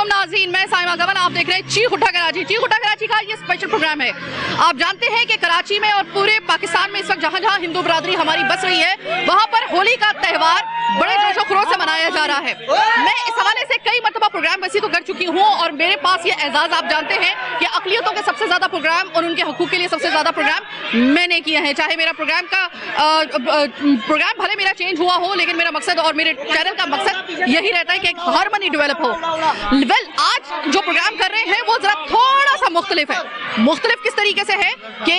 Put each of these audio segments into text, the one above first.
अस्सलामुअलैकुम नाज़रीन, मैं साइमा गमन, आप देख रहे हैं चीख उठा कराची। चीख उठा कराची का ये स्पेशल प्रोग्राम है। आप जानते हैं कि कराची में और पूरे पाकिस्तान में इस वक्त जहां जहां हिंदू बरादरी हमारी बस रही है, वहां पर होली का त्यौहार बड़े जोशो खरोश से मनाया जा रहा है। मैं इस हवाले से कई मरतबा प्रोग्राम वैसे तो कर चुकी हूँ और मेरे पास ये एजाज आप जानते हैं कि अक़लियतों के सबसे ज्यादा प्रोग्राम और उनके हकूक के लिए सबसे ज्यादा प्रोग्राम मैंने किए हैं। चाहे मेरा प्रोग्राम भले मेरा चेंज हुआ हो, लेकिन मेरा मकसद और मेरे चैनल का मकसद यही रहता है कि एक हार्मनी डेवलप हो। आज जो प्रोग्राम कर रहे हैं वो जरा थोड़ा सा मुख्तलिफ है। मुख्तलिफ किस तरीके से है कि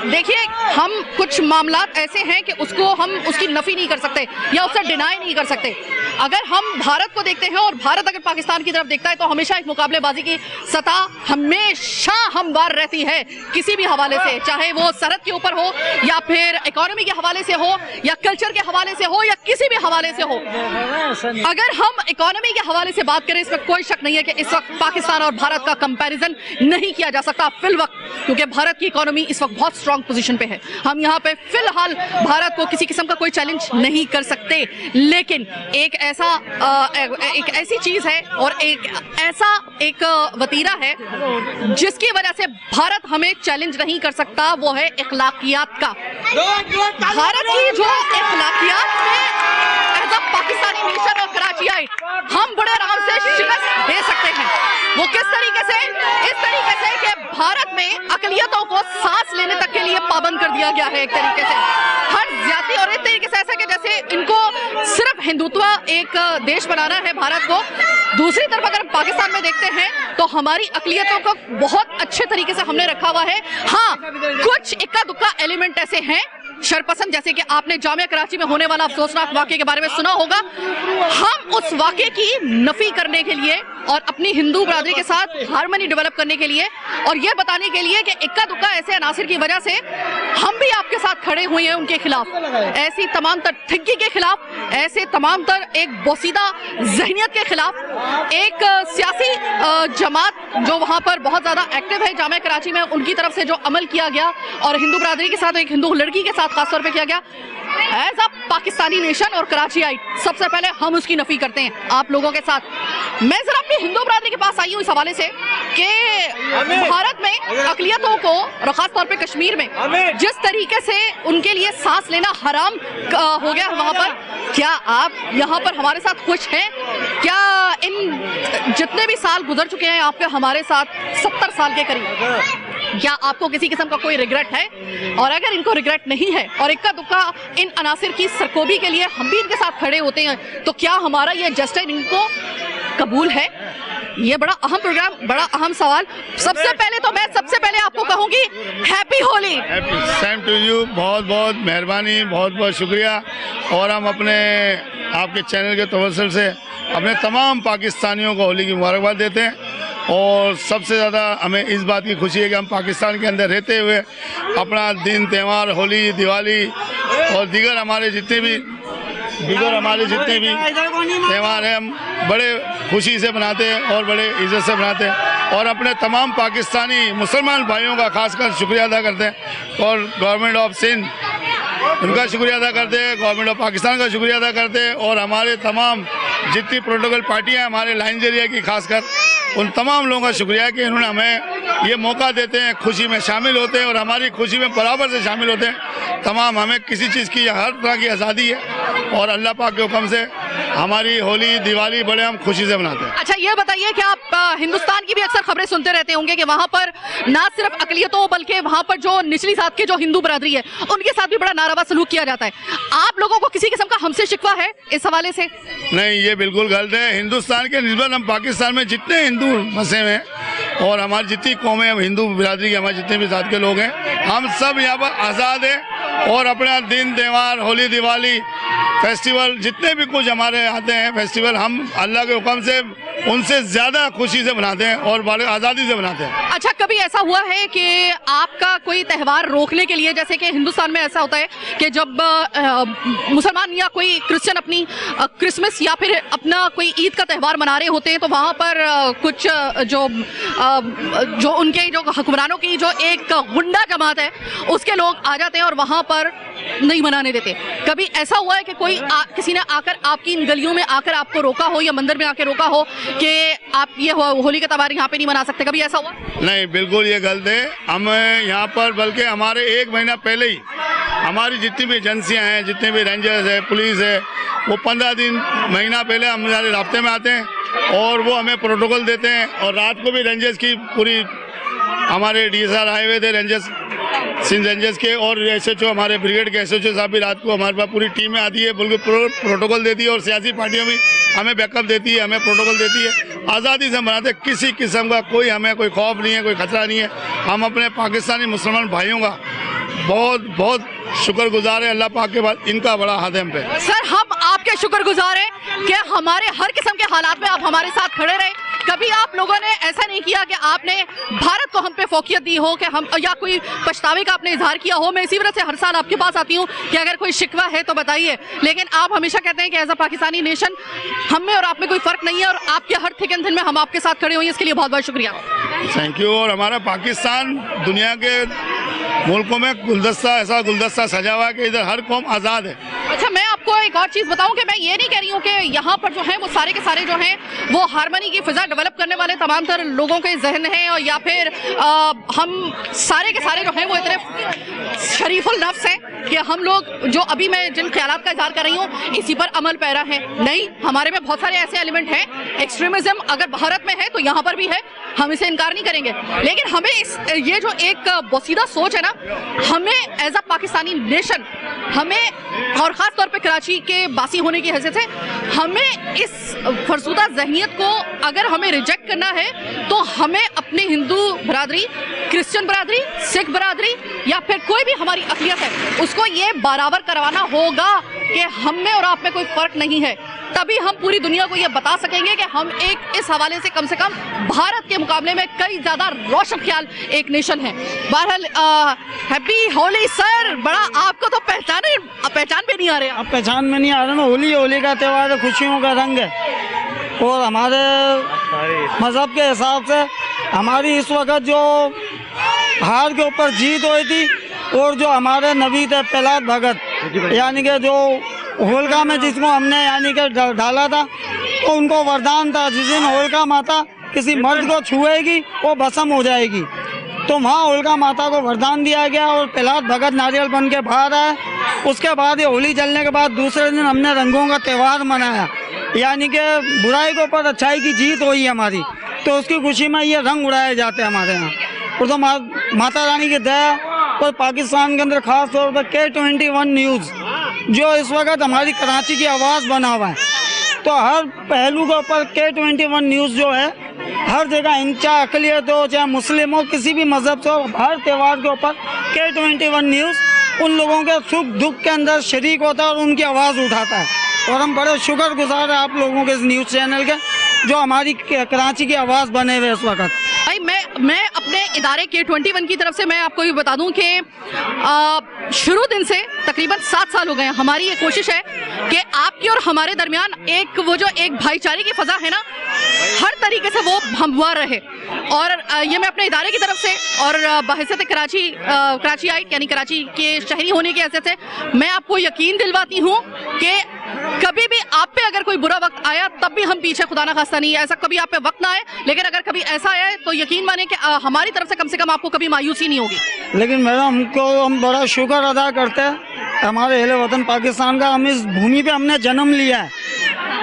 देखिए, हम कुछ मामलात ऐसे हैं कि हम उसकी नफी नहीं कर सकते या उससे डिनाई नहीं कर सकते। अगर हम भारत को देखते हैं और भारत अगर पाकिस्तान की तरफ देखता है तो हमेशा एक मुकाबलेबाजी की सतह हमेशा हमवार रहती है, किसी भी हवाले से, चाहे वो सरहद के ऊपर हो या फिर इकोनॉमी के हवाले से हो या कल्चर के हवाले से हो या किसी भी हवाले से हो। अगर हम इकोनॉमी के हवाले से बात करें, इसमें कोई शक नहीं है कि इस वक्त पाकिस्तान और भारत का कंपैरिजन नहीं किया जा सकता फिल वक्त, क्योंकि भारत की इकोनॉमी इस वक्त बहुत स्ट्रांग पोजीशन पे है। हम यहाँ पे फिलहाल भारत को किसी किस्म का कोई चैलेंज नहीं कर सकते, लेकिन एक ऐसी चीज है और एक वतीरा है जिसकी वजह से भारत हमें चैलेंज नहीं कर सकता, वो है इखलाकियात का। भारत की जो इखलाकियात में एज अ पाकिस्तानी नेशन और कराचियाइट हम बड़े आराम से शिकस्त दे सकते हैं। वो किस तरीके से? इस तरीके से कि भारत में अक़लियतों को सांस लेने तक के लिए पाबंद कर दिया गया है एक तरीके से, हर ज्यादा। और एक तरीके से ऐसा कि जैसे इनको सिर्फ हिंदुत्व एक देश बनाना है भारत को। दूसरी तरफ अगर पाकिस्तान में देखते हैं तो हमारी अक़लियतों को बहुत अच्छे तरीके से हमने रखा हुआ है। हाँ, कुछ इक्का दुक्का एलिमेंट ऐसे हैं शरपसंद, जैसे कि आपने जामिया कराची में होने वाला अफसोसनाक वाक़े के बारे में सुना होगा। हम उस वाक़े की नफी करने के लिए और अपनी हिंदू बरादरी के साथ हार्मनी डेवलप करने के लिए और यह बताने के लिए कि इक्का दुक्का ऐसे अनासिर की वजह से हम भी आपके साथ खड़े हुए हैं उनके खिलाफ, ऐसी तमाम तर ठगी के खिलाफ, ऐसे तमाम तर एक बोसीदा जहनियत के खिलाफ। एक सियासी जमात जो वहाँ पर बहुत ज़्यादा एक्टिव है जामिया कराची में, उनकी तरफ से जो अमल किया गया और हिंदू बरादरी के साथ, एक हिंदू लड़की के साथ खासतौर पर किया गया, एज अ पाकिस्तानी नेशन और कराचियाइट सबसे पहले हम उसकी नफी करते हैं आप लोगों के साथ। मैं जरा अपनी हिंदू बरादरी के पास आई हूँ इस हवाले से कि भारत में अक़लियतों को और खासतौर पे कश्मीर में जिस तरीके से उनके लिए सांस लेना हराम हो गया वहाँ पर, क्या आप यहाँ पर हमारे साथ खुश हैं? क्या इन जितने भी साल गुजर चुके हैं आपके हमारे साथ 70 साल के करीब, क्या आपको किसी किस्म का कोई रिग्रेट है? और अगर इनको रिग्रेट नहीं है और इक्का दुक्का इन अनासिर की सरकोबी के लिए हम भी इनके साथ खड़े होते हैं, तो क्या हमारा ये जस्टिस इनको कबूल है? ये बड़ा अहम प्रोग्राम, बड़ा अहम सवाल। सबसे पहले आपको कहूंगी happy Holi. Same to you, बहुत बहुत मेहरबानी, बहुत बहुत शुक्रिया। और हम अपने आपके चैनल के तवज्जुह से अपने तमाम पाकिस्तानियों को होली की मुबारकबाद देते हैं। और सबसे ज़्यादा हमें इस बात की खुशी है कि हम पाकिस्तान के अंदर रहते हुए अपना दिन, त्यौहार, होली, दिवाली और दीगर हमारे जितने भी त्यौहार हैं हम बड़े खुशी से मनाते हैं और बड़े इज़्ज़त से मनाते हैं। और अपने तमाम पाकिस्तानी मुसलमान भाइयों का खासकर शुक्रिया अदा करते हैं और गवर्नमेंट ऑफ सिंध उनका शुक्रिया अदा करते हैं, गवर्नमेंट ऑफ पाकिस्तान का शुक्रिया अदा करते हैं और हमारे तमाम जितनी प्रोटोकॉल पार्टियाँ हैं हमारे लाइन एरिया की, खासकर उन तमाम लोगों का शुक्रिया है कि इन्होंने हमें ये मौका देते हैं, खुशी में शामिल होते हैं और हमारी खुशी में बराबर से शामिल होते हैं। तमाम हमें किसी चीज़ की हर तरह की आज़ादी है और अल्लाह पाक के हुक्म से हमारी होली, दिवाली बड़े हम खुशी से मनाते हैं। अच्छा, ये बताइए कि आप हिंदुस्तान की भी अक्सर खबरें सुनते रहते होंगे कि वहाँ पर ना सिर्फ अक़लियतों बल्कि वहाँ पर जो निचली जात के जो हिंदू बरादरी है उनके साथ भी बड़ा नारवा सलूक किया जाता है। आप लोगों को किसी किस्म का हमसे शिकवा है इस हवाले से? नहीं, ये बिल्कुल गलत है। हिंदुस्तान के निस्बत हम पाकिस्तान में जितने हिंदू बसे हुए हैं और हमारी जितनी कौमें, हम हिंदू बिरादरी के हमारे जितने भी जात के लोग हैं, हम सब यहाँ पर आज़ाद हैं और अपना दिन, त्यौहार, होली, दिवाली, फेस्टिवल जितने भी कुछ हमारे आते हैं फेस्टिवल, हम अल्लाह के हुक्म से उनसे ज़्यादा खुशी से मनाते हैं और बड़े आज़ादी से मनाते हैं। अच्छा, कभी ऐसा हुआ है कि आपका कोई त्यौहार रोकने के लिए, जैसे कि हिंदुस्तान में ऐसा होता है कि जब मुसलमान या कोई क्रिश्चियन अपनी क्रिसमस या फिर अपना कोई ईद का त्यौहार मना रहे होते हैं तो वहाँ पर कुछ जो उनके जो हुक्मरानों की जो एक गुंडा जमात है उसके लोग आ जाते हैं और वहाँ पर नहीं मनाने देते? कभी ऐसा हुआ है कि कोई किसी ने आकर आपकी इन गलियों में आकर आपको रोका हो या मंदिर में आके रोका हो कि आप ये होली का त्योहार यहाँ पे नहीं मना सकते, कभी ऐसा हुआ? नहीं, बिल्कुल ये गलत है। हम यहाँ पर बल्कि हमारे 1 महीना पहले ही हमारी जितनी भी एजेंसियाँ हैं, जितने भी रेंजर्स है, पुलिस है, वो 15 दिन महीना पहले हमारे रास्ते में आते हैं और वो हमें प्रोटोकॉल देते हैं। और रात को भी रेंजर्स की पूरी हमारे DSR आए हुए थे, रेंजर्स के, और SHO हमारे ब्रिगेड के SHO साहब भी रात को हमारे पास पूरी टीमें आती है, बल्कि प्रोटोकॉल देती है। और सियासी पार्टियां भी हमें बैकअप देती है, हमें प्रोटोकॉल देती है। आज़ादी से मनाते, किसी किस्म का कोई हमें कोई खौफ नहीं है, कोई खतरा नहीं है। हम अपने पाकिस्तानी मुसलमान भाइयों का बहुत बहुत शुक्रगुजार है अल्लाह पाक के बाद, इनका बड़ा हाथ है हम पे। सर, हम आपके शुक्रगुजार हैं कि हमारे हर किस्म के हालात में आप हमारे साथ खड़े रहे। कभी आप लोगों ने ऐसा नहीं किया कि आपने भारत को हम पे फोकियत दी हो कि हम, या कोई पछतावे का आपने इजहार किया हो। मैं इसी वजह से हर साल आपके पास आती हूँ कि अगर कोई शिकवा है तो बताइए, लेकिन आप हमेशा कहते हैं कि एज अ पाकिस्तानी नेशन हम में और आप में कोई फर्क नहीं है और आपके हर थिक एंड थिन में हम आपके साथ खड़े हुए हैं। इसके लिए बहुत बहुत शुक्रिया। Thank you. और हमारा पाकिस्तान दुनिया के मुल्कों में ऐसा गुलदस्ता सजा हुआ है कि इधर हर कौम आज़ाद है। अच्छा, मैं आपको एक और चीज़ बताऊं कि मैं ये नहीं कह रही हूँ कि यहाँ पर जो है वो सारे के सारे जो हैं वो हारमोनी की फिजा डेवलप करने वाले तमाम तर लोगों के जहन हैं, और या फिर हम सारे के सारे जो हैं वो इतने शरीफुल नफ्स हैं कि हम लोग जो अभी मैं जिन ख्यालात का इजहार कर रही हूँ इसी पर अमल पैरा है। नहीं, हमारे में बहुत सारे ऐसे एलिमेंट हैं। एक्सट्रीमिज्म अगर भारत में है तो यहाँ पर भी है, हम इसे इनकार नहीं करेंगे। लेकिन हमें ये जो एक बोसीदा सोच है ना, हमें एज अ पाकिस्तानी नेशन, हमें और ख़ास तौर पे कराची के बासी होने की हैसियत से हमें इस फरसूदा जहनियत को अगर हमें रिजेक्ट करना है तो हमें अपने हिंदू बरादरी, क्रिश्चियन बरादरी, सिख बरादरी या फिर कोई भी हमारी अक़लियत है उसको ये बराबर करवाना होगा कि हम में और आप में कोई फ़र्क नहीं है। तभी हम पूरी दुनिया को ये बता सकेंगे कि हम एक इस हवाले से कम भारत के मुकाबले में कई ज़्यादा रोशन ख्याल एक नेशन है। बहरहाल हैप्पी होली सर। बड़ा आपको तो पहचान भी नहीं आ रहे। अब पहचान में नहीं आ रहा ना। होली का त्यौहार है, खुशियों का रंग है, और हमारे मज़हब के हिसाब से हमारी इस वक्त जो हार के ऊपर जीत हुई थी, और जो हमारे नबी थे प्रहलाद भगत, यानी कि जो होलिका में जिसको हमने यानी कि डाला था, तो उनको वरदान था जिस दिन होलिका माता किसी मर्द को छुएगी वो भस्म हो जाएगी। तो वहाँ होलिका माता को वरदान दिया गया और प्रहलाद भगत नारियल बन के बाहर आए। उसके बाद ये होली जलने के बाद दूसरे दिन हमने रंगों का त्यौहार मनाया, यानी कि बुराई के ऊपर अच्छाई की जीत हुई हमारी, तो उसकी खुशी में ये रंग उड़ाए जाते हैं हमारे यहाँ। और तो माता रानी की दया और पाकिस्तान के अंदर ख़ास तौर पर K21 न्यूज़ जो इस वक्त हमारी कराची की आवाज़ बना हुआ है, तो हर पहलू के ऊपर K21 न्यूज़ जो है हर जगह, चाहे अक़लियत हो चाहे मुस्लिम हो, किसी भी मज़हब से हो, हर त्यौहार के ऊपर K21 न्यूज़ उन लोगों के सुख दुख के अंदर शरीक होता है और उनकी आवाज़ उठाता है। और हम बड़े शुक्रगुजार हैं आप लोगों के इस न्यूज़ चैनल के जो हमारी कराची की आवाज़ बने हुए इस वक्त। भाई मैं अपने इदारे K21 की तरफ से मैं आपको ये बता दूं कि शुरू दिन से तकरीबन 7 साल हो गए हैं। हमारी ये कोशिश है कि आपकी और हमारे दरमियान एक भाईचारे की फ़ज़ा है ना, हर तरीके से वो हमवार रहे। और ये मैं अपने इदारे की तरफ से और बहैसियत कराचीआइट यानी कराची के शहरी होने की हैसियत से मैं आपको यकीन दिलवाती हूँ कि कभी भी आप पे अगर कोई बुरा वक्त आया तब भी हम पीछे खुदा ना खास्ता नहीं है, ऐसा कभी आप पे वक्त ना आए, लेकिन अगर कभी ऐसा आया तो यकीन माने कि हमारी तरफ से कम आपको कभी मायूसी नहीं होगी। लेकिन मैडम हम बड़ा शुक्र अदा करते हैं हमारे अहले वतन पाकिस्तान का, हम इस भूमि पे हमने जन्म लिया है।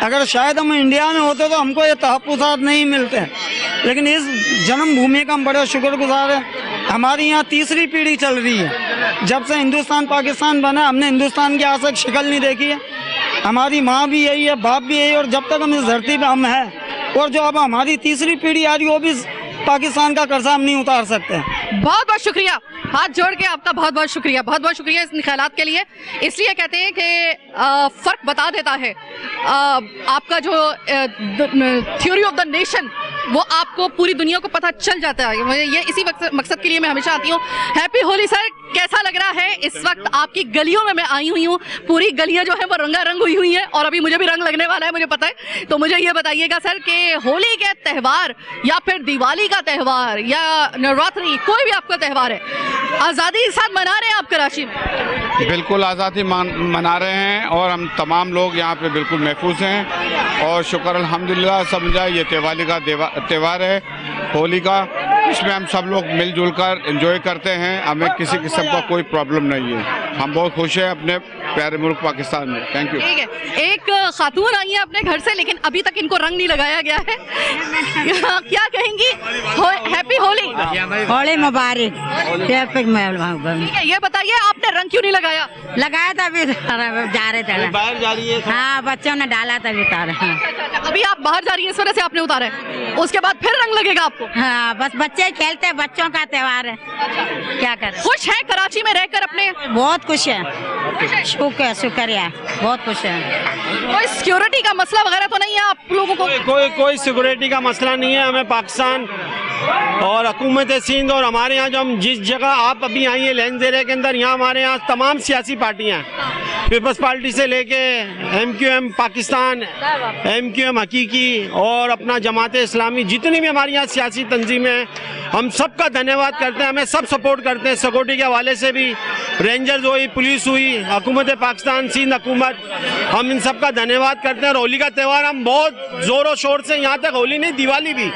अगर शायद हम इंडिया में होते तो हमको ये तहफ़्फ़ुज़ात नहीं मिलते, लेकिन इस जन्मभूमि का हम बड़े शुक्रगुजार हैं। हमारी यहाँ तीसरी पीढ़ी चल रही है, जब से हिंदुस्तान पाकिस्तान बना हमने हिंदुस्तान की आज तक शक्ल नहीं देखी है। हमारी माँ भी यही है, बाप भी यही है, और जब तक हम इस धरती पे हम हैं, और जो अब हमारी तीसरी पीढ़ी आ रही है वो भी पाकिस्तान का कर्जा हम नहीं उतार सकते। बहुत बहुत शुक्रिया, हाथ जोड़ के आपका बहुत बहुत शुक्रिया इस ख्यालात के लिए। इसलिए कहते हैं कि फ़र्क बता देता है आपका जो थ्योरी ऑफ द नेशन, वो आपको पूरी दुनिया को पता चल जाता है। ये इसी मकसद के लिए मैं हमेशा आती हूँ। हैप्पी होली सर, कैसा लग रहा है इस वक्त? आपकी गलियों में मैं आई हुई हूँ, पूरी गलियाँ जो है वो रंगारंग हुई हैं और अभी मुझे भी रंग लगने वाला है, मुझे पता है। तो मुझे ये बताइएगा सर कि होली के त्यौहार या फिर दिवाली का त्यौहार या नवरात्रि, कोई में भी आपका त्यौहार है, आज़ादी के साथ मना रहे हैं आप कराची में? बिल्कुल आज़ादी मना रहे हैं और हम तमाम लोग यहाँ पे बिल्कुल महफूज हैं और शुक्र अल्हम्दुलिल्लाह सब जाए। ये दिवाली का त्यौहार है, होली का, इसमें हम सब लोग मिलजुल कर एंजॉय करते हैं। हमें किसी किस्म का कोई प्रॉब्लम नहीं है, हम बहुत खुश हैं अपने प्यारे मुल्क पाकिस्तान में। Thank you. ठीक है, एक खातून आई है अपने घर से, लेकिन अभी तक इनको रंग नहीं लगाया गया है। क्या कहेंगी? हैप्पी होली। होली मुबारक। ठीक है, ये बताइए आपने रंग क्यों नहीं लगाया? लगाया था अभी, जा रहे थे बाहर जा रही है। हाँ, बच्चों ने डाला था अभी उतारा। हाँ। अभी आप बाहर जा रही है, इस वजह से आपने उतारा है, उसके बाद फिर रंग लगेगा आपको? हाँ, बस बच्चे खेलते हैं, बच्चों का त्योहार है, क्या करें। खुश हैं कराची में रहकर अपने? बहुत खुश है, शुक्रिया, बहुत खुश है। कोई सिक्योरिटी का मसला वगैरह तो नहीं है आप लोगों को? कोई सिक्योरिटी का मसला नहीं है। हमें पाकिस्तान और हुकूमत सिंध और हमारे यहाँ जो हम जिस जगह आप अभी आई हैं लैंडजेरे के अंदर, यहाँ हमारे यहाँ तमाम सियासी पार्टियाँ हैं, पीपल्स पार्टी से लेके MQM पाकिस्तान, MQM हकीकी और अपना जमात इस्लामी, जितनी भी हमारे यहाँ सियासी तंजीमें हैं, हम सबका धन्यवाद करते हैं। हमें सब सपोर्ट करते हैं, सिक्योरिटी के हवाले से भी, रेंजर्स हुई, पुलिस हुई, हुकूमत पाकिस्तान, सिंध हुकूमत, हम इन सब का धन्यवाद करते हैं। और होली का त्यौहार हम बहुत ज़ोरों शोर से, यहाँ तक होली नहीं दिवाली भी,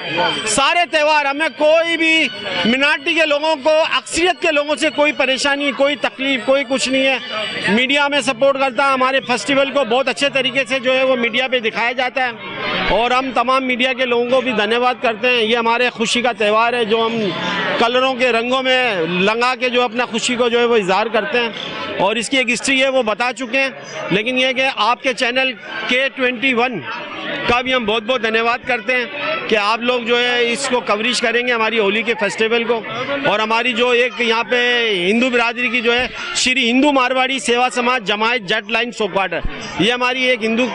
सारे त्यौहार, हमें कोई भी मिनारिटी के लोगों को, अक्सरियत के लोगों से कोई परेशानी, कोई तकलीफ, कोई कुछ नहीं है। मीडिया में सपोर्ट करता है, हमारे फेस्टिवल को बहुत अच्छे तरीके से जो है वो मीडिया पे दिखाया जाता है और हम तमाम मीडिया के लोगों को भी धन्यवाद करते हैं। ये हमारे खुशी का त्यौहार है जो हम कलरों के रंगों में लंगा के जो अपना खुशी को जो है वो इजहार करते हैं और इसकी एक हिस्ट्री है वो बता चुके हैं। लेकिन ये कि आपके चैनल K21 का भी हम बहुत बहुत धन्यवाद करते हैं कि आप लोग जो है इसको कवरेज करेंगे हमारी होली के फेस्टिवल को। और हमारी जो एक यहाँ पे हिंदू बिरादरी की जो है श्री हिंदू मारवाड़ी सेवा समाज जमायत जट लाइन सोक्वाटर, ये हमारी एक हिंदू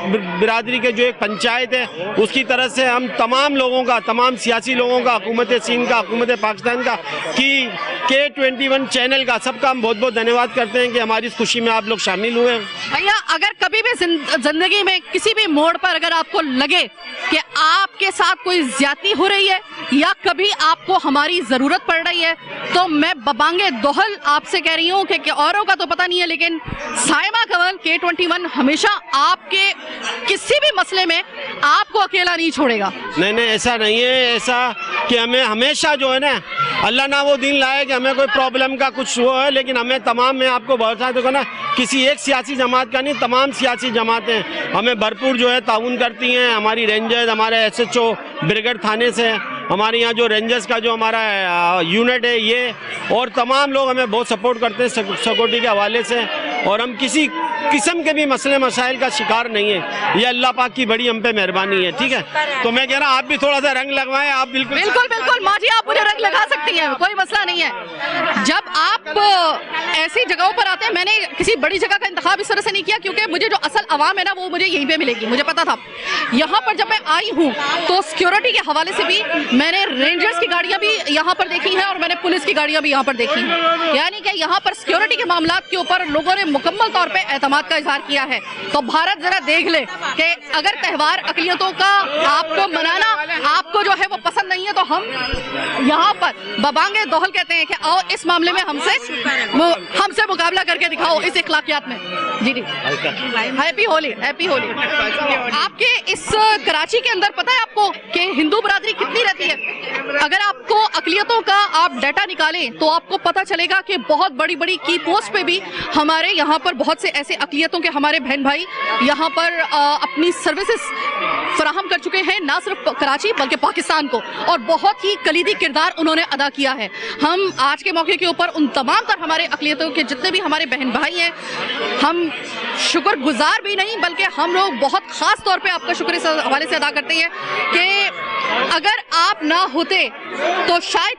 बिरादरी के जो एक पंचायत है, उसकी तरफ से हम तमाम लोगों का, तमाम सियासी लोगों का, हुकूमत सिंध का, हुकूमत पाकिस्तान का, कि K21 चैनल का, सबका हम बहुत बहुत धन्यवाद करते हैं कि हमारी इस खुशी में आप लोग शामिल हुए। भैया, अगर कभी भी जिंदगी में किसी भी मोड़ पर अगर आपको लगे कि आपके साथ कोई ज्यादती हो रही है या कभी आपको हमारी जरूरत पड़ रही है, तो मैं बबांगे दोहल आपसे कह रही हूँ कि औरों का तो पता नहीं है, लेकिन साइमा कंवल K21 हमेशा आपके किसी भी मसले में आपको अकेला नहीं छोड़ेगा। नहीं, ऐसा नहीं है, ऐसा कि हमें हमेशा जो है ना, अल्लाह ना वो दिन लाए कि हमें कोई प्रॉब्लम का कुछ वो है, लेकिन हमें तमाम, में आपको भरोसा देखो ना, किसी एक सियासी जमात का नहीं, तमाम सियासी जमातें हमें भरपूर जो है ताउन करती हैं। हमारी रेंजर्स, हमारे SHO ब्रिगेड थाने से, हमारे यहाँ जो रेंजर्स का जो हमारा यूनिट है ये, और तमाम लोग हमें बहुत सपोर्ट करते हैं सिक्योरिटी के हवाले से। और हम किसी किस्म के भी मसले मसाइल का शिकार नहीं है, ये अल्लाह पाक की बड़ी हम पे मेहरबानी है। ठीक है, तो मैं कह रहा हूँ आप भी थोड़ा सा रंग लगवाएं। आप बिल्कुल माँ जी, आप मुझे रंग लगा सकती हैं, कोई मसला नहीं है। जब आप ऐसी जगहों पर आते हैं, मैंने किसी बड़ी जगह का इंतखाब इस तरह से नहीं किया क्योंकि मुझे जो असल आवाम है ना वो मुझे यहीं पे मिलेगी, मुझे पता था। यहाँ पर जब मैं आई हूँ तो सिक्योरिटी के हवाले से भी मैंने रेंजर्स की गाड़ियाँ भी यहाँ पर देखी हैं और मैंने पुलिस की गाड़ियाँ भी यहाँ पर देखी हैं, यानी कि यहाँ पर सिक्योरिटी के मामलात के ऊपर लोगों ने मुकम्मल तौर पे एतमाद का इजहार किया है। तो भारत जरा देख ले कि अगर त्यौहार अक़लियतों का आपको मनाना आपको जो है वो पसंद नहीं है, तो हम यहाँ पर बबांगे दोहल कहते हैं कि आओ इस मामले में हमसे मुकाबला करके दिखाओ इस इखलाकियात में। जी जी, हैप्पी होली, हैप्पी होली। आपके इस कराची के अंदर पता है आपको कि हिंदू बरादरी कितनी रहती है? अगर आपको अक़लियतों का आप डाटा निकालें तो आपको पता चलेगा कि बहुत बड़ी बड़ी की पोस्ट पे भी हमारे यहाँ पर बहुत से ऐसे अक़लियतों के हमारे बहन भाई यहाँ पर अपनी सर्विसेज फराहम कर चुके हैं, ना सिर्फ कराची बल्कि पाकिस्तान को, और बहुत ही कलीदी किरदार उन्होंने अदा किया है। हम आज के मौके के ऊपर उन तमाम तर हमारे अक़लियतों के जितने भी हमारे बहन भाई हैं, हम शुक्रगुजार भी नहीं बल्कि हम लोग बहुत ख़ास तौर पे आपका शुक्र इस हवाले से अदा करते हैं कि अगर आप ना होते तो शायद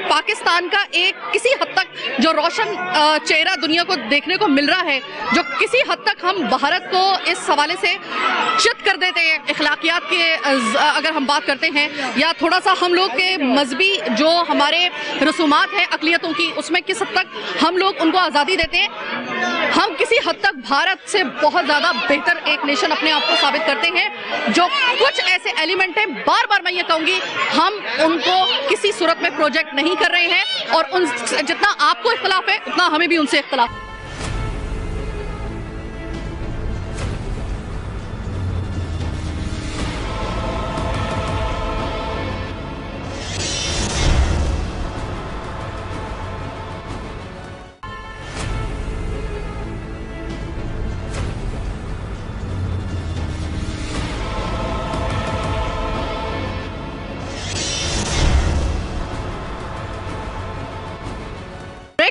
पाकिस्तान का एक किसी हद तक जो रोशन चेहरा दुनिया को देखने को मिल रहा है, जो किसी हद तक हम भारत को इस हवाले से चित कर देते हैं अखलाकियात के अगर हम बात करते हैं, या थोड़ा सा हम लोग के मजहबी जो हमारे रसूमात हैं अक़लियतों की, उसमें किस हद तक हम लोग उनको आज़ादी देते हैं। हम किसी हद तक भारत से बहुत ज़्यादा बेहतर एक नेशन अपने आप को साबित करते हैं। जो कुछ ऐसे एलिमेंट हैं, बार बार मैं ये कहूँगी, हम उनको किसी सूरत में प्रोजेक्ट नहीं कर रहे हैं, और उन जितना आपको इख्तिलाफ है उतना हमें भी उनसे इख्तिलाफ है।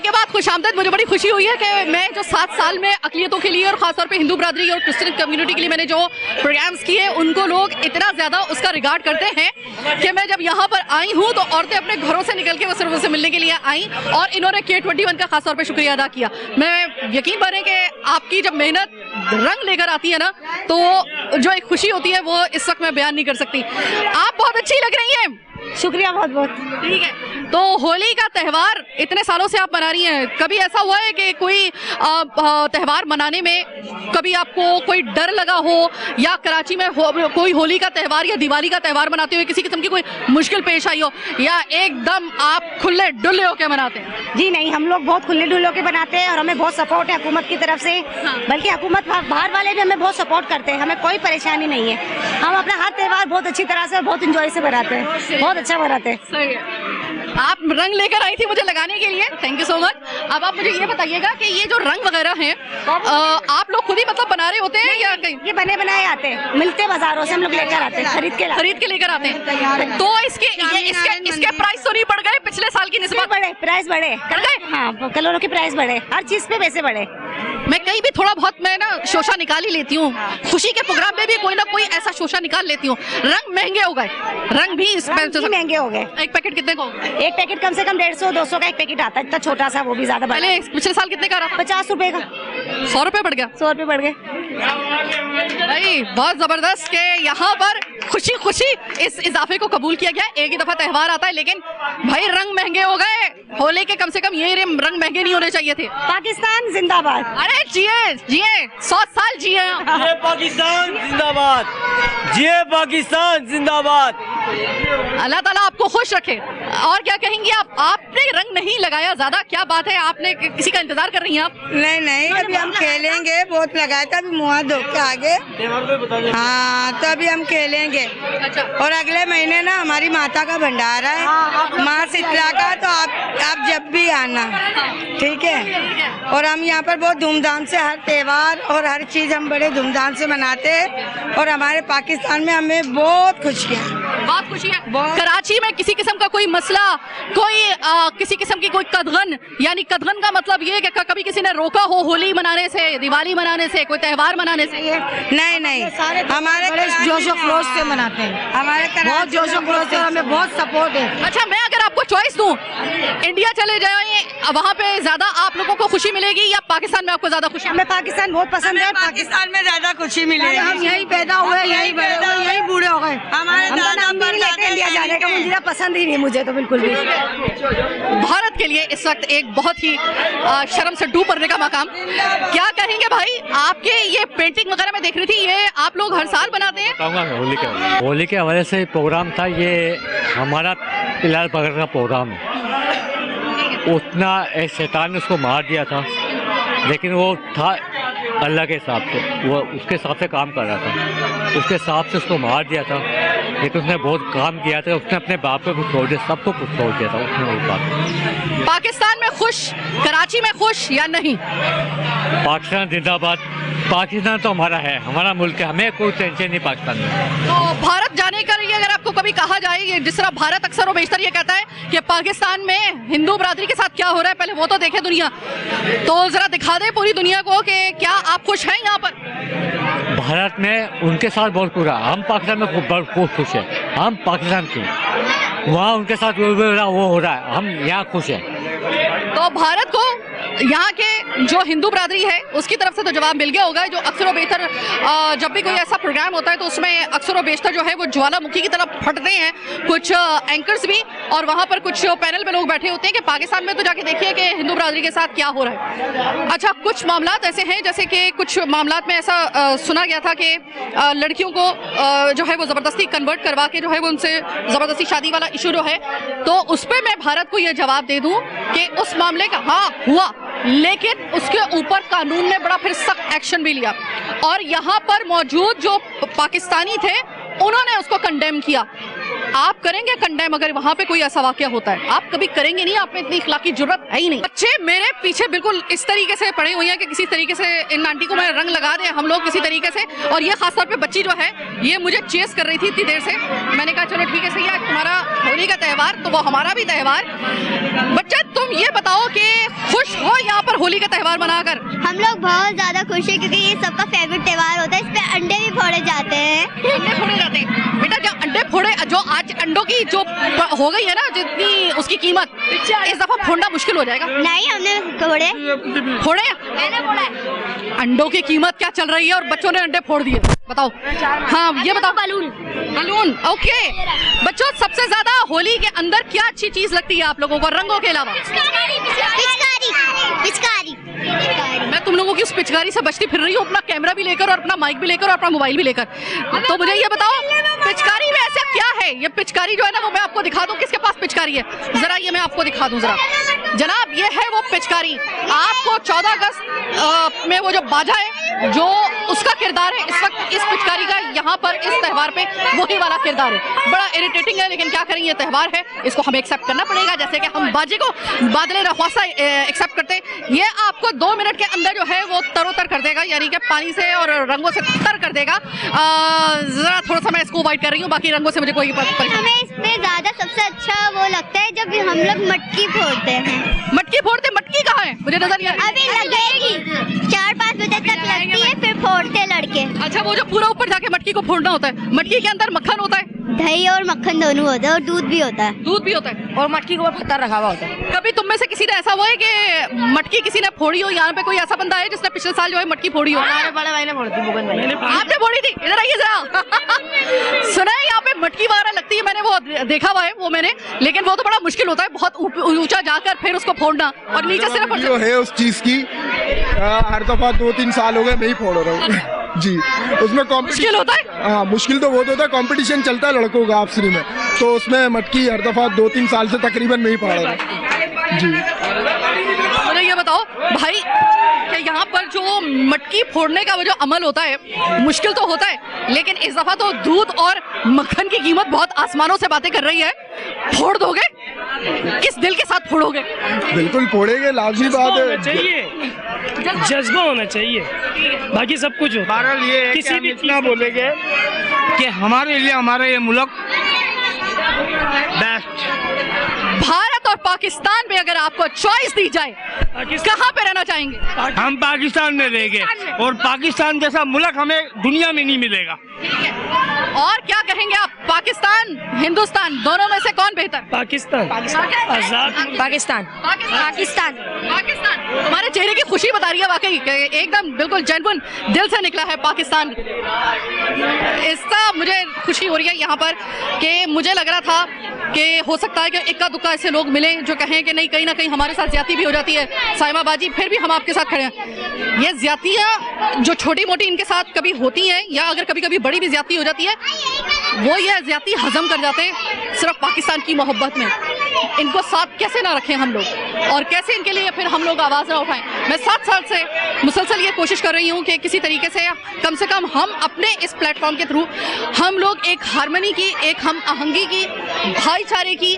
के बाद खुशामदद, मुझे बड़ी खुशी हुई है कि मैं जो 7 साल में अक़लियतों के लिए और ख़ासतौर पे हिंदू बरादरी और क्रिश्चियन कम्युनिटी के लिए मैंने जो प्रोग्राम्स किए, उनको लोग इतना ज़्यादा उसका रिगार्ड करते हैं कि मैं जब यहाँ पर आई हूँ तो औरतें अपने घरों से निकल के वो सिर्फ उनसे मिलने के लिए आई, और इन्होंने K21 का ख़ासतौर पर शुक्रिया अदा किया। मैं यकीन माने कि आपकी जब मेहनत रंग लेकर आती है ना, तो जो एक खुशी होती है वो इस वक्त मैं बयान नहीं कर सकती। आप बहुत अच्छी लग रही हैं। शुक्रिया बहुत बहुत। ठीक है, तो होली का त्यौहार इतने सालों से आप मना रही हैं, कभी ऐसा हुआ है कि कोई त्यौहार मनाने में कभी आपको कोई डर लगा हो, या कराची में कोई होली का त्यौहार या दिवाली का त्यौहार मनाते हुए किसी किस्म की कोई मुश्किल पेश आई हो, या एकदम आप खुले डुल्ले होकर मनाते हैं? जी नहीं, हम लोग बहुत खुले डुल्ले होकर बनाते हैं, और हमें बहुत सपोर्ट है हुकूमत की तरफ से। बल्कि हुकूमत बाहर वाले भी हमें बहुत सपोर्ट करते हैं, हमें कोई परेशानी नहीं है। हम अपना हर त्यौहार बहुत अच्छी तरह से, बहुत इंजॉय से बनाते हैं, बहुत अच्छा बनाते हैं। सही है। आप रंग लेकर आई थी मुझे लगाने के लिए, थैंक यू सो मच। अब आप मुझे ये बताइएगा कि ये जो रंग वगैरह हैं, आप लोग खुद ही मतलब बना रहे होते हैं या कहीं? ये बने बनाए आते हैं, मिलते बाजारों से हम लोग लेकर आते हैं, खरीद के लेकर आते हैं। तो इसके प्राइस तो नहीं बढ़ गए पिछले साल की निस्बत? प्राइस बढ़े हाँ, कलरों के प्राइस बढ़े, हर चीज पे पैसे बढ़े। मैं कहीं भी थोड़ा बहुत मैं ना शोशा निकाल ही लेती हूँ, खुशी के प्रोग्राम में भी कोई ना कोई ऐसा शोशा निकाल लेती हूँ। रंग महंगे हो गए, रंग भी महंगे हो गए। एक पैकेट कितने का? एक पैकेट कम से कम 150-200 का एक पैकेट आता है, इतना छोटा सा, वो भी ज्यादा। पहले पिछले साल कितने का रहा? 50 रुपए का। 100 रुपए बढ़ गया? 100 रुपए बढ़ गए भाई, बहुत जबरदस्त के यहाँ पर खुशी खुशी इस इजाफे को कबूल किया गया। एक ही दफा त्यौहार आता है, लेकिन भाई रंग महंगे हो गए। होली के कम से कम ये रंग महंगे नहीं होने चाहिए थे। पाकिस्तान जिंदाबाद। अरे जिए जिए, 100 साल जिए। जिए पाकिस्तान जिंदाबाद, जिए पाकिस्तान जिंदाबाद। अल्लाह ताला आपको खुश रखे। और क्या कहेंगी आप? आपने रंग नहीं लगाया, ज्यादा क्या बात है, आपने किसी का इंतजार कर रही हैं आप? नहीं, अभी हम खेलेंगे, बहुत लगाया था, अभी मुँह धो के आगे। हाँ, तो अभी हम खेलेंगे। अच्छा। और अगले महीने ना हमारी माता का भंडारा है, माँ शीतला का, तो आप जब भी आना, ठीक है। और हम यहाँ पर बहुत धूमधाम से हर त्योहार और हर चीज हम बड़े धूमधाम से मनाते हैं, और हमारे पाकिस्तान में हमें बहुत खुशी है। बहुत खुशी है। कराची में किसी किस्म का कोई मसला, कोई किसी किस्म की कोई कदगन, यानी कदगन का मतलब ये कि कभी किसी ने रोका हो होली मनाने से, दिवाली मनाने से, कोई त्यौहार मनाने से? नहीं, हमारे जोश और खरोश से मनाते हैं, हमारे बहुत जोश और खरोश से, हमें बहुत सपोर्ट है। अच्छा, मैं अगर आपको चॉइस दूं, इंडिया चले जाए, वहाँ पे ज्यादा आप लोगों को खुशी मिलेगी, या पाकिस्तान में आपको ज्यादा खुशी? हमें पाकिस्तान बहुत पसंद है। पाकिस्तान में ज्यादा खुशी मिलेगी। हम यहीं पैदा हुए, यहीं बड़े हुए, यहीं बूढ़े हो गए। हमारे इंडिया जाने का मुझे पसंद ही नहीं, मुझे तो बिल्कुल भी। भारत के लिए इस वक्त एक बहुत ही शर्म से डूब पड़ने का मकाम। क्या कहेंगे भाई, आपके ये पेंटिंग वगैरह में देख रही थी, ये आप लोग हर साल बनाते हैं? होली के हवाले से प्रोग्राम था, ये हमारा पिलार बगर का प्रोग्राम है। उतना एक शैतान ने उसको मार दिया था, लेकिन वो था अल्लाह के हिसाब से, वो उसके हिसाब से काम कर रहा था, उसके हिसाब से उसको मार दिया था। लेकिन उसने बहुत काम किया था, उसने अपने बाप को कुछ छोड़ दिया, सबको कुछ छोड़ दिया था उसने। वो बात, पाकिस्तान में खुश, कराची में खुश या नहीं? पाकिस्तान जिंदाबाद। पाकिस्तान तो हमारा है, हमारा मुल्क है, हमें कोई टेंशन नहीं पाकिस्तान में। तो भारत जाने का लिए अगर आपको कभी कहा जाए, जिस तरह भारत अक्सर और बेशतर ये कहता है कि पाकिस्तान में हिंदू बरादरी के साथ क्या हो रहा है, पहले वो तो देखे दुनिया, तो जरा दिखा दे पूरी दुनिया को कि क्या आप खुश हैं यहाँ पर? भारत में उनके साथ बहुत बुरा, हम पाकिस्तान में बहुत खुश है। हम पाकिस्तान के, वहाँ उनके साथ वो हो रहा है, हम यहाँ खुश हैं। तो भारत को यहाँ के जो हिंदू बरादरी है उसकी तरफ से तो जवाब मिल गया होगा। जो अक्सर व बेहतर जब भी कोई ऐसा प्रोग्राम होता है तो उसमें अक्सर व बेशतर जो है वो ज्वालामुखी की तरफ फटते हैं कुछ एंकर्स भी, और वहाँ पर कुछ पैनल में लोग बैठे होते हैं कि पाकिस्तान में तो जाके देखिए कि हिंदू बरादरी के साथ क्या हो रहा है। अच्छा, कुछ मामलात ऐसे हैं जैसे कि कुछ मामलात में ऐसा सुना गया था कि लड़कियों को जो है वो ज़बरदस्ती कन्वर्ट करवा के जो है वो उनसे ज़बरदस्ती शादी वाला इशू जो है, तो उस पर मैं भारत को ये जवाब दे दूं कि उस मामले का हाँ हुआ, लेकिन उसके ऊपर कानून ने बड़ा फिर सख्त एक्शन भी लिया और यहाँ पर मौजूद जो पाकिस्तानी थे उन्होंने उसको कंडेम किया। आप करेंगे कंडेम अगर वहां पे कोई ऐसा वाकया होता है? आप कभी करेंगे नहीं, आप में इतनी इखलाकी जुर्रत है ही नहीं। बच्चे मेरे पीछे बिल्कुल इस तरीके से पड़े हुए हैं कि किसी तरीके से इन आंटी को मैं रंग लगा दें हम लोग किसी तरीके से, और ये खासतौर पे बच्ची जो है ये मुझे चेस कर रही थी इतनी देर से। मैंने कहा चलो ठीक है सही है, तुम्हारा होली का त्यौहार तो वो हमारा भी त्यौहार। बच्चा तुम ये बताओ कि खुश हो यहाँ पर होली का त्यौहार मनाकर? हम लोग बहुत ज्यादा खुश है क्योंकि ये सबका फेवरेट त्यौहार होता है। इस पे अंडे भी फोड़े जाते हैं। अंडे फोड़े जाते हैं बेटा, जो अंडे फोड़े, जो आज अंडों की जो हो गई है ना जितनी उसकी कीमत, इस दफा फोड़ना मुश्किल हो जाएगा। नहीं, हमने फोड़े। मैंने फोड़ा। अंडों की कीमत क्या चल रही है और बच्चों ने अंडे फोड़ दिए, बताओ। हाँ ये बताओ। बलून। ओके बच्चों, सबसे ज्यादा होली के अंदर क्या अच्छी चीज लगती है आप लोगों को रंगों के अलावा? पिचकारी। मैं तुम लोगों की उस पिचकारी से बचती फिर रही हूँ, अपना कैमरा भी लेकर और अपना माइक भी लेकर और अपना मोबाइल भी लेकर। तो मुझे ये बताओ पिचकारी में ऐसा क्या है? ये पिचकारी जो है ना वो मैं आपको दिखा दूं किसके पास पिचकारी है, जरा ये मैं आपको दिखा दूं जरा। जनाब ये है वो पिचकारी। आपको 14 अगस्त में वो जो बाजा है जो उसका किरदार है इस वक्त इस पिचकारी का यहाँ पर इस त्यौहार पे वही वाला किरदार है। बड़ा इरिटेटिंग है लेकिन क्या करें, ये त्यौहार है, इसको हमें एक्सेप्ट करना पड़ेगा। जैसे कि हम बाजे को बादले रख्वासा एक्सेप्ट करते हैं, ये आपको 2 मिनट के अंदर जो है वो तरोतर कर देगा, यानी कि पानी से और रंगों से तर कर देगा। जरा थोड़ा सा मैं इसको अवॉइड कर रही हूँ, बाकी रंगों से मुझे कोई परेशानी। हमें इसमें ज्यादा सबसे अच्छा वो लगता है जब हम लोग मटकी फोड़ते हैं। मटकी फोड़ते? मटकी कहाँ है? मुझे नजर नहीं आ रही। अभी लगेगी 4-5 बजे तक लगती है, फिर फोड़ते हैं लड़के। अच्छा, वो जो पूरा ऊपर जाके मटकी को फोड़ना होता है, मटकी के अंदर मक्खन होता है, दही और मक्खन दोनों होता है और दूध भी होता है। दूध भी होता है और मटकी के ऊपर पत्थर रखा हुआ होता है। कभी तुम में से किसी ने ऐसा हुआ है कि मटकी किसी ने फोड़ी हो? यहाँ पे कोई ऐसा बंदा है जिसने पिछले साल जो है मटकी फोड़ी हो? हमारे बड़े भाई ने फोड़ी थी, मुगन भाई। आपने फोड़ी थी? इधर आइए जरा। सुना है यहाँ पे मटकी वगैरह लगती है, मैंने वो देखा हुआ है वो मैंने, लेकिन वो तो बड़ा मुश्किल होता है, बहुत ऊंचा जाकर फिर उसको फोड़ना और नीचे सिर्फ जो है उस चीज की हर दफा 2-3 साल हो गए मैं ही फोड़ रहा हूँ जी। उसमें मुश्किल होता है। हाँ मुश्किल तो बहुत होता है, कंपटीशन चलता है लड़कों का आपसी में, तो उसमें मटकी हर दफा 2-3 साल से तकरीबन मैं ही फाड़ रहा हूँ जी। मुझे ये बताओ भाई कि यहाँ पर जो मटकी फोड़ने का वो जो अमल होता है मुश्किल तो होता है, लेकिन इस दफा तो दूध और मक्खन की कीमत बहुत आसमानों से बातें कर रही है। फोड़ दोगे? किस दिल के साथ फोड़ोगे? बिल्कुल फोड़ेंगे, लाजमी बात है। जज्बा होना चाहिए, बाकी सब कुछ होता है। बहरहाल ये किसी भी इतना बोलेंगे कि हमारे लिए हमारा ये मुल्क बेस्ट। भारत और पाकिस्तान में अगर आपको चॉइस दी जाए कहाँ पे रहना चाहेंगे? हम पाकिस्तान में रहेंगे और पाकिस्तान जैसा मुल्क हमें दुनिया में नहीं मिलेगा। और क्या कहेंगे आप, पाकिस्तान हिंदुस्तान दोनों में से कौन बेहतर? पाकिस्तान आजाद। पाकिस्तान। पाकिस्तान। तुम्हारे चेहरे की खुशी बता रही है वाकई एकदम बिल्कुल जेन्युइन दिल से निकला है पाकिस्तान। इसका मुझे खुशी हो रही है यहाँ पर कि मुझे लग रहा था कि हो सकता है कि इक्का दुक्का ऐसे लोग मिले जो कहें कि नहीं कहीं ना कहीं हमारे साथ ज्यादती भी हो जाती है। साइमा बाजी फिर भी हम आपके साथ खड़े हैं। ये ज्यादतियाँ जो छोटी मोटी इनके साथ कभी होती हैं या अगर कभी कभी बड़ी भी ज्यादती हो जाती है, वो ये ज्यादती हजम कर जाते हैं सिर्फ पाकिस्तान की मोहब्बत में। इनको साथ कैसे ना रखें हम लोग और कैसे इनके लिए फिर हम लोग आवाज़ ना उठाएं। मैं 7 साल से मुसलसल ये कोशिश कर रही हूँ कि किसी तरीके से कम हम अपने इस प्लेटफॉर्म के थ्रू हम लोग एक हारमनी की, एक हम आहंगी की, भाईचारे की,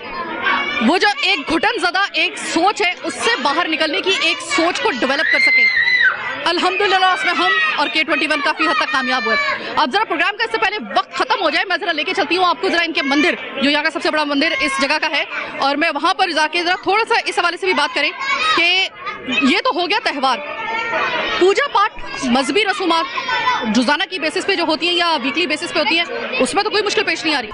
वो जो एक घुटन ज़दा एक सोच है उससे बाहर निकलने की एक सोच को डेवलप कर सकें। अल्हम्दुलिल्लाह उसमें हम और K21 काफ़ी हद तक कामयाब हुए। अब जरा प्रोग्राम का इससे पहले वक्त खत्म हो जाए मैं जरा लेके चलती हूँ आपको जरा इनके मंदिर, जो यहाँ का सबसे बड़ा मंदिर इस जगह का है, और मैं वहाँ पर जाके जरा थोड़ा सा इस हवाले से भी बात करें कि ये तो हो गया त्यौहार, पूजा पाठ, मजहबी रसूमात रोज़ाना की बेसिस पे जो होती हैं या वीकली बेसिस पे होती हैं उसमें तो कोई मुश्किल पेश नहीं आ रही।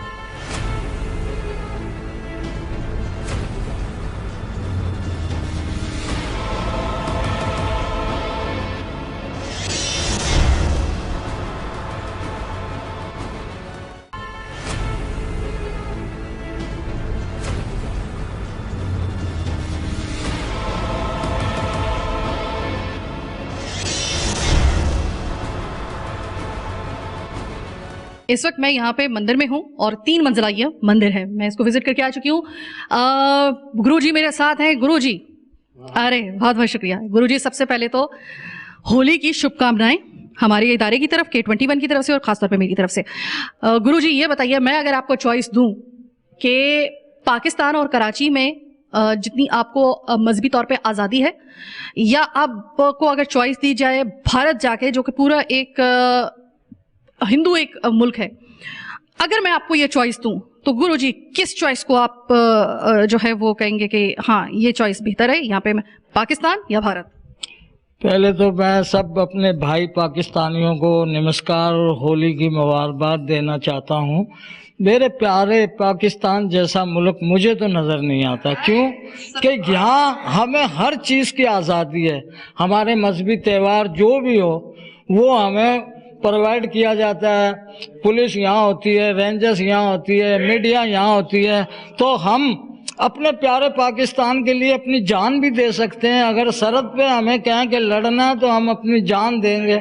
इस वक्त मैं यहाँ पे मंदिर में हूँ और 3 मंजिला ये मंदिर है, मैं इसको विजिट करके आ चुकी हूँ। गुरुजी मेरे साथ हैं। गुरुजी, अरे बहुत बहुत शुक्रिया गुरुजी। सबसे पहले तो होली की शुभकामनाएं हमारे इदारे की तरफ, K21 की तरफ से और खासतौर पे मेरी तरफ से। गुरुजी ये बताइए, मैं अगर आपको चॉइस दूं कि पाकिस्तान और कराची में जितनी आपको मजहबी तौर पे आज़ादी है, या आपको अगर चॉइस दी जाए भारत जाके, जो कि पूरा एक हिंदू एक मुल्क है, अगर मैं आपको ये चॉइस दूं तो गुरुजी किस चॉइस को आप जो है वो कहेंगे कि हाँ ये चॉइस बेहतर है, यहाँ पे मैं पाकिस्तान या भारत? पहले तो मैं सब अपने भाई पाकिस्तानियों को नमस्कार और होली की मुबारकबाद देना चाहता हूँ। मेरे प्यारे पाकिस्तान जैसा मुल्क मुझे तो नज़र नहीं आता। क्यों कि यहाँ हमें हर चीज़ की आज़ादी है। हमारे मजहबी त्यौहार जो भी हो वो हमें प्रोवाइड किया जाता है। पुलिस यहाँ होती है, रेंजर्स यहाँ होती है, मीडिया यहाँ होती है, तो हम अपने प्यारे पाकिस्तान के लिए अपनी जान भी दे सकते हैं। अगर सरहद पे हमें कहें कि लड़ना है तो हम अपनी जान देंगे।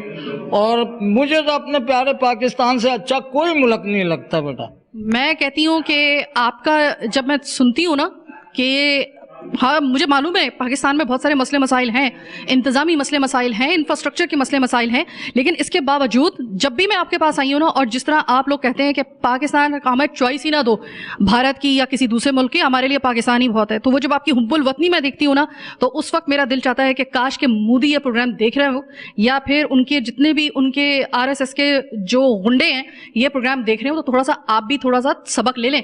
और मुझे तो अपने प्यारे पाकिस्तान से अच्छा कोई मुल्क नहीं लगता बेटा। मैं कहती हूँ कि आपका, जब मैं सुनती हूँ ना कि हाँ मुझे मालूम है पाकिस्तान में बहुत सारे मसले मसाइल हैं, इंतज़ामी मसले मसाइल हैं, इंफ्रास्ट्रक्चर के मसले मसाइल हैं, लेकिन इसके बावजूद जब भी मैं आपके पास आई हूँ ना, और जिस तरह आप लोग कहते हैं कि पाकिस्तान का हमें चॉइस ही ना दो भारत की या किसी दूसरे मुल्क की, हमारे लिए पाकिस्तान ही बहुत है, तो वो जब आपकी हुब्बुल वतनी मैं देखती हूँ ना, तो उस वक्त मेरा दिल चाहता है कि काश के मोदी ये प्रोग्राम देख रहे हो, या फिर उनके जितने भी उनके RSS के जो गुंडे हैं ये प्रोग्राम देख रहे हो, तो थोड़ा सा आप भी थोड़ा सा सबक ले लें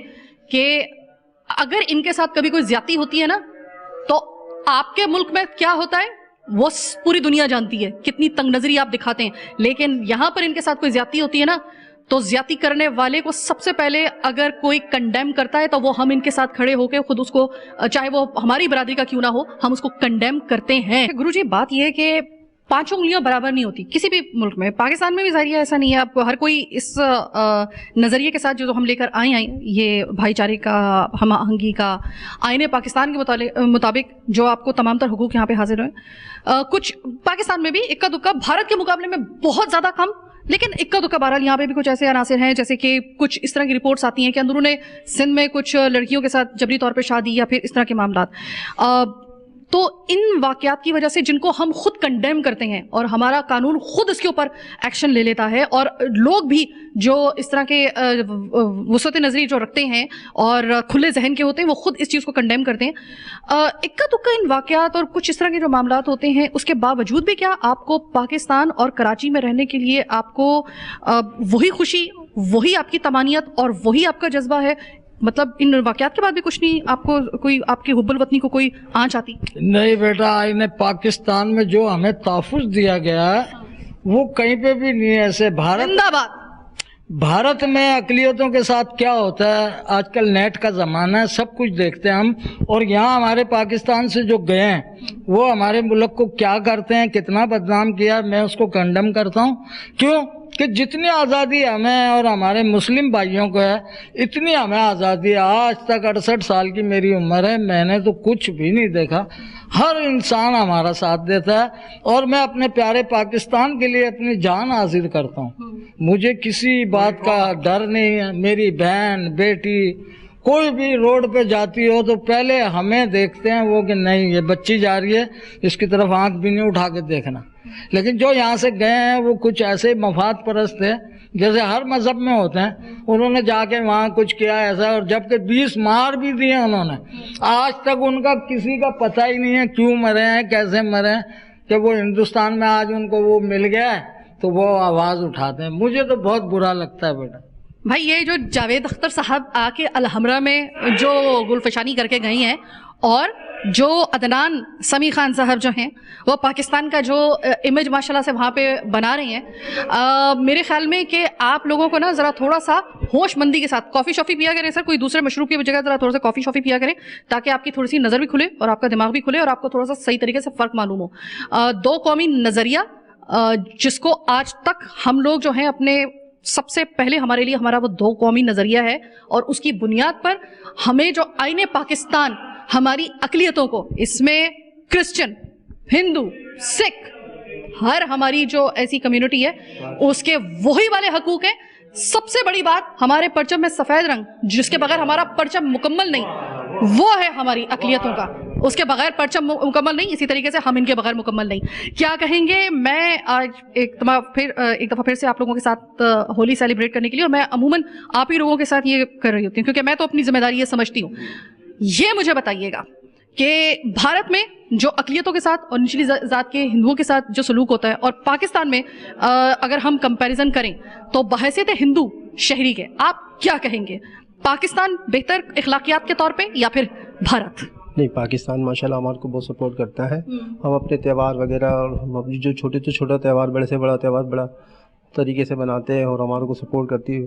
कि अगर इनके साथ कभी कोई ज्यादती होती है ना, तो आपके मुल्क में क्या होता है वो पूरी दुनिया जानती है, कितनी तंग नजरी आप दिखाते हैं। लेकिन यहां पर इनके साथ कोई ज्यादती होती है ना, तो ज्यादती करने वाले को सबसे पहले अगर कोई कंडेम करता है तो वो हम इनके साथ खड़े होकर खुद उसको, चाहे वो हमारी बरादरी का क्यों ना हो, हम उसको कंडेम करते हैं। गुरुजी बात यह है कि 5 उंगलियां बराबर नहीं होती किसी भी मुल्क में, पाकिस्तान में भी जाहिर है ऐसा नहीं है। आप हर कोई इस नज़रिए के साथ जो हम लेकर आए हैं, ये भाईचारे का, हम आहंगी का, आईने पाकिस्तान के मुताबिक जो आपको तमाम तर हुकूक यहाँ पे हाजिर हैं, कुछ पाकिस्तान में भी इक्का दुक्का, भारत के मुकाबले में बहुत ज़्यादा कम, लेकिन इक्का दुक्का बहरहाल यहाँ पे भी कुछ ऐसे अनासिर हैं, जैसे कि कुछ इस तरह की रिपोर्ट्स आती हैं कि अंदरूने सिंध में कुछ लड़कियों के साथ जबरी तौर पर शादी या फिर इस तरह के मामला। तो इन वाकयात की वजह से जिनको हम खुद कंडेम करते हैं और हमारा कानून खुद इसके ऊपर एक्शन ले लेता है, और लोग भी जो इस तरह के वसअत नज़री जो रखते हैं और खुले जहन के होते हैं, वो खुद इस चीज़ को कंडेम करते हैं। इक्का दुक्का इन वाकयात और कुछ इस तरह के जो मामला होते हैं, उसके बावजूद भी क्या आपको पाकिस्तान और कराची में रहने के लिए आपको वही खुशी, वही आपकी तमानियत और वही आपका जज्बा है? मतलब इन वाकयात के बाद भी कुछ नहीं आपको, कोई आपकी हुब्बुल वतनी को कोई आंच आती? नहीं बेटा, आईने पाकिस्तान में जो हमें तहफ़्फ़ुज़ दिया गया है वो कहीं पे भी नहीं है। ऐसे भारत में अक़लियतों के साथ क्या होता है, आजकल नेट का ज़माना है, सब कुछ देखते हैं हम। और यहाँ हमारे पाकिस्तान से जो गए हैं वो हमारे मुल्क को क्या करते हैं, कितना बदनाम किया, मैं उसको कंडेम करता हूँ। क्यों कि जितनी आज़ादी हमें और हमारे मुस्लिम भाइयों को है, इतनी हमें आज़ादी है। आज तक 68 साल की मेरी उम्र है, मैंने तो कुछ भी नहीं देखा। हर इंसान हमारा साथ देता है और मैं अपने प्यारे पाकिस्तान के लिए अपनी जान हाजिर करता हूँ। मुझे किसी बात का डर नहीं है। मेरी बहन बेटी कोई भी रोड पे जाती हो तो पहले हमें देखते हैं वो कि नहीं ये बच्ची जा रही है, इसकी तरफ आंख भी नहीं उठा के देखना। लेकिन जो यहाँ से गए हैं वो कुछ ऐसे मफाद परस्त है, जैसे हर मजहब में होते हैं, उन्होंने जाके वहाँ कुछ किया ऐसा, और जबकि 20 मार भी दिए उन्होंने। आज तक उनका किसी का पता ही नहीं है क्यों मरे हैं, कैसे मरे हैं, कि वो हिंदुस्तान में आज उनको वो मिल गया है तो वो आवाज़ उठाते हैं। मुझे तो बहुत बुरा लगता है बेटा। भाई ये जो जावेद अख्तर साहब आके अलहमरा में जो गुलफशानी करके गई हैं, और जो अदनान समी खान साहब जो हैं वो पाकिस्तान का जो इमेज माशाल्लाह से वहाँ पे बना रही हैं, मेरे ख्याल में कि आप लोगों को ना ज़रा थोड़ा सा होशमंदी के साथ कॉफ़ी शॉफ़ी पिया करें सर, कोई दूसरे मशरूब की जगह ज़रा थोड़ा सा कॉफ़ी शॉफ़ी पिया करें, ताकि आपकी थोड़ी सी नज़र भी खुले और आपका दिमाग भी खुले और आपको थोड़ा सा सही तरीके से फ़र्क मालूम हो। 2 कौमी नज़रिया जिसको आज तक हम लोग जो हैं अपने, सबसे पहले हमारे लिए हमारा वो 2 कौमी नज़रिया है, और उसकी बुनियाद पर हमें जो आईने पाकिस्तान हमारी अक़लियतों को, इसमें क्रिश्चियन, हिंदू, सिख, हर हमारी जो ऐसी कम्युनिटी है उसके वही वाले हकूक हैं सबसे बड़ी बात, हमारे परचम में सफेद रंग, जिसके बगैर हमारा परचम मुकम्मल नहीं, वो है हमारी अकलियतों का। उसके बगैर परचम मुकम्मल नहीं, इसी तरीके से हम इनके बगैर मुकम्मल नहीं। क्या कहेंगे? मैं आज एक दफ़ा फिर से आप लोगों के साथ होली सेलिब्रेट करने के लिए, और मैं अमूमन आप ही लोगों के साथ ये कर रही होती हूँ क्योंकि मैं तो अपनी जिम्मेदारी ये समझती हूँ। ये मुझे बताइएगा कि भारत में जो अकलियतों के साथ और निचली जात के हिंदुओं के साथ जो सलूक होता है, और पाकिस्तान में अगर हम कंपैरिजन करें तो बहैसियत हिंदू शहरी के आप क्या कहेंगे? पाकिस्तान बेहतर इखलाकियात के तौर पे या फिर भारत? नहीं, पाकिस्तान माशाल्लाह हमारे को बहुत सपोर्ट करता है। हम अपने त्यौहार वगैरह और हम अपनी जो छोटे से छोटा त्यौहार, बड़े से बड़ा त्यौहार बड़ा तरीके से बनाते हैं और हमारे को सपोर्ट करती है।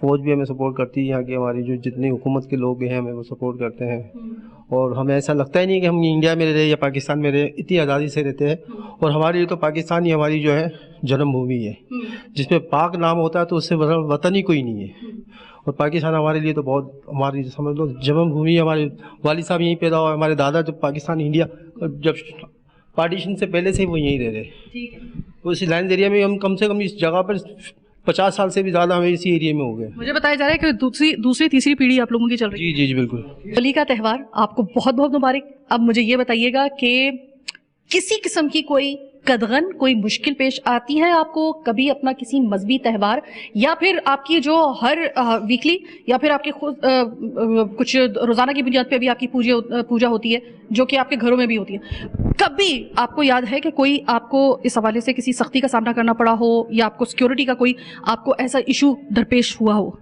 फ़ौज भी हमें सपोर्ट करती है, यहाँ की हमारी जो जितनी हुकूमत के लोग हैं हमें वो सपोर्ट करते हैं। और हमें ऐसा लगता ही नहीं कि हम इंडिया में रहे या पाकिस्तान में रहे, इतनी आज़ादी से रहते हैं। और हमारे लिए तो पाकिस्तान ही हमारी जो है जन्मभूमि है, जिसमें पाक नाम होता है तो उससे वतन ही कोई नहीं है। और पाकिस्तान हमारे लिए तो बहुत, हमारी समझ लो जन्मभूमि। हमारे वालिद साहब यहीं पैदा हुए, हमारे दादा जब पाकिस्तान इंडिया जब पार्टीशन से पहले से ही वो यहीं रह रहे। उस लैंड एरिया में हम कम से कम इस जगह पर 50 साल से भी ज़्यादा हमें इसी एरिया में हो गए। मुझे बताया जा रहा है कि दूसरी तीसरी पीढ़ी आप लोगों की चल रही है। जी जी बिल्कुल। होली का त्यौहार आपको बहुत बहुत मुबारक। अब मुझे ये बताइएगा कि किसी किस्म की कोई कदगन, कोई मुश्किल पेश आती है आपको कभी अपना किसी मजहबी त्यौहार, या फिर आपकी जो हर वीकली या फिर आपकी खुद कुछ रोज़ाना की बुनियाद पे भी आपकी पूजा होती है जो कि आपके घरों में भी होती है, कभी आपको याद है कि कोई आपको इस हवाले से किसी सख्ती का सामना करना पड़ा हो, या आपको सिक्योरिटी का कोई आपको ऐसा इशू दरपेश हुआ हो?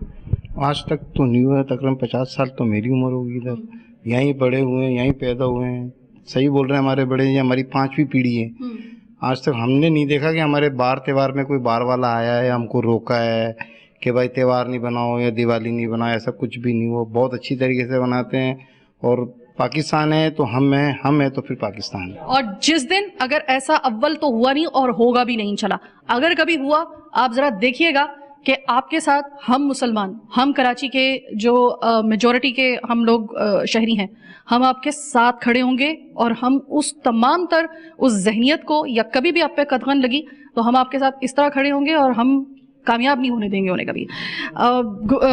आज तक तो नहीं हुआ। तकरीबन 50 साल तो मेरी उम्र होगी इधर, यहीं बड़े हुए हैं, यहीं पैदा हुए हैं। सही बोल रहे हैं हमारे बड़े, ये हमारी 5वीं पीढ़ी है। आज तक हमने नहीं देखा कि हमारे बार त्यौहार में कोई बार वाला आया है, हमको रोका है कि भाई त्यौहार नहीं बनाओ या दिवाली नहीं बनाओ, ऐसा कुछ भी नहीं। वो बहुत अच्छी तरीके से बनाते हैं। और पाकिस्तान है तो हम हैं तो फिर पाकिस्तान है। और जिस दिन अगर ऐसा अव्वल तो हुआ नहीं और होगा भी नहीं, चला अगर कभी हुआ, आप ज़रा देखिएगा कि आपके साथ हम मुसलमान, हम कराची के जो मेजॉरिटी के हम लोग शहरी हैं, हम आपके साथ खड़े होंगे और हम उस तमाम तर उस जहनियत को, या कभी भी आप पे कदगन लगी तो हम आपके साथ इस तरह खड़े होंगे और हम कामयाब नहीं होने देंगे उन्हें कभी।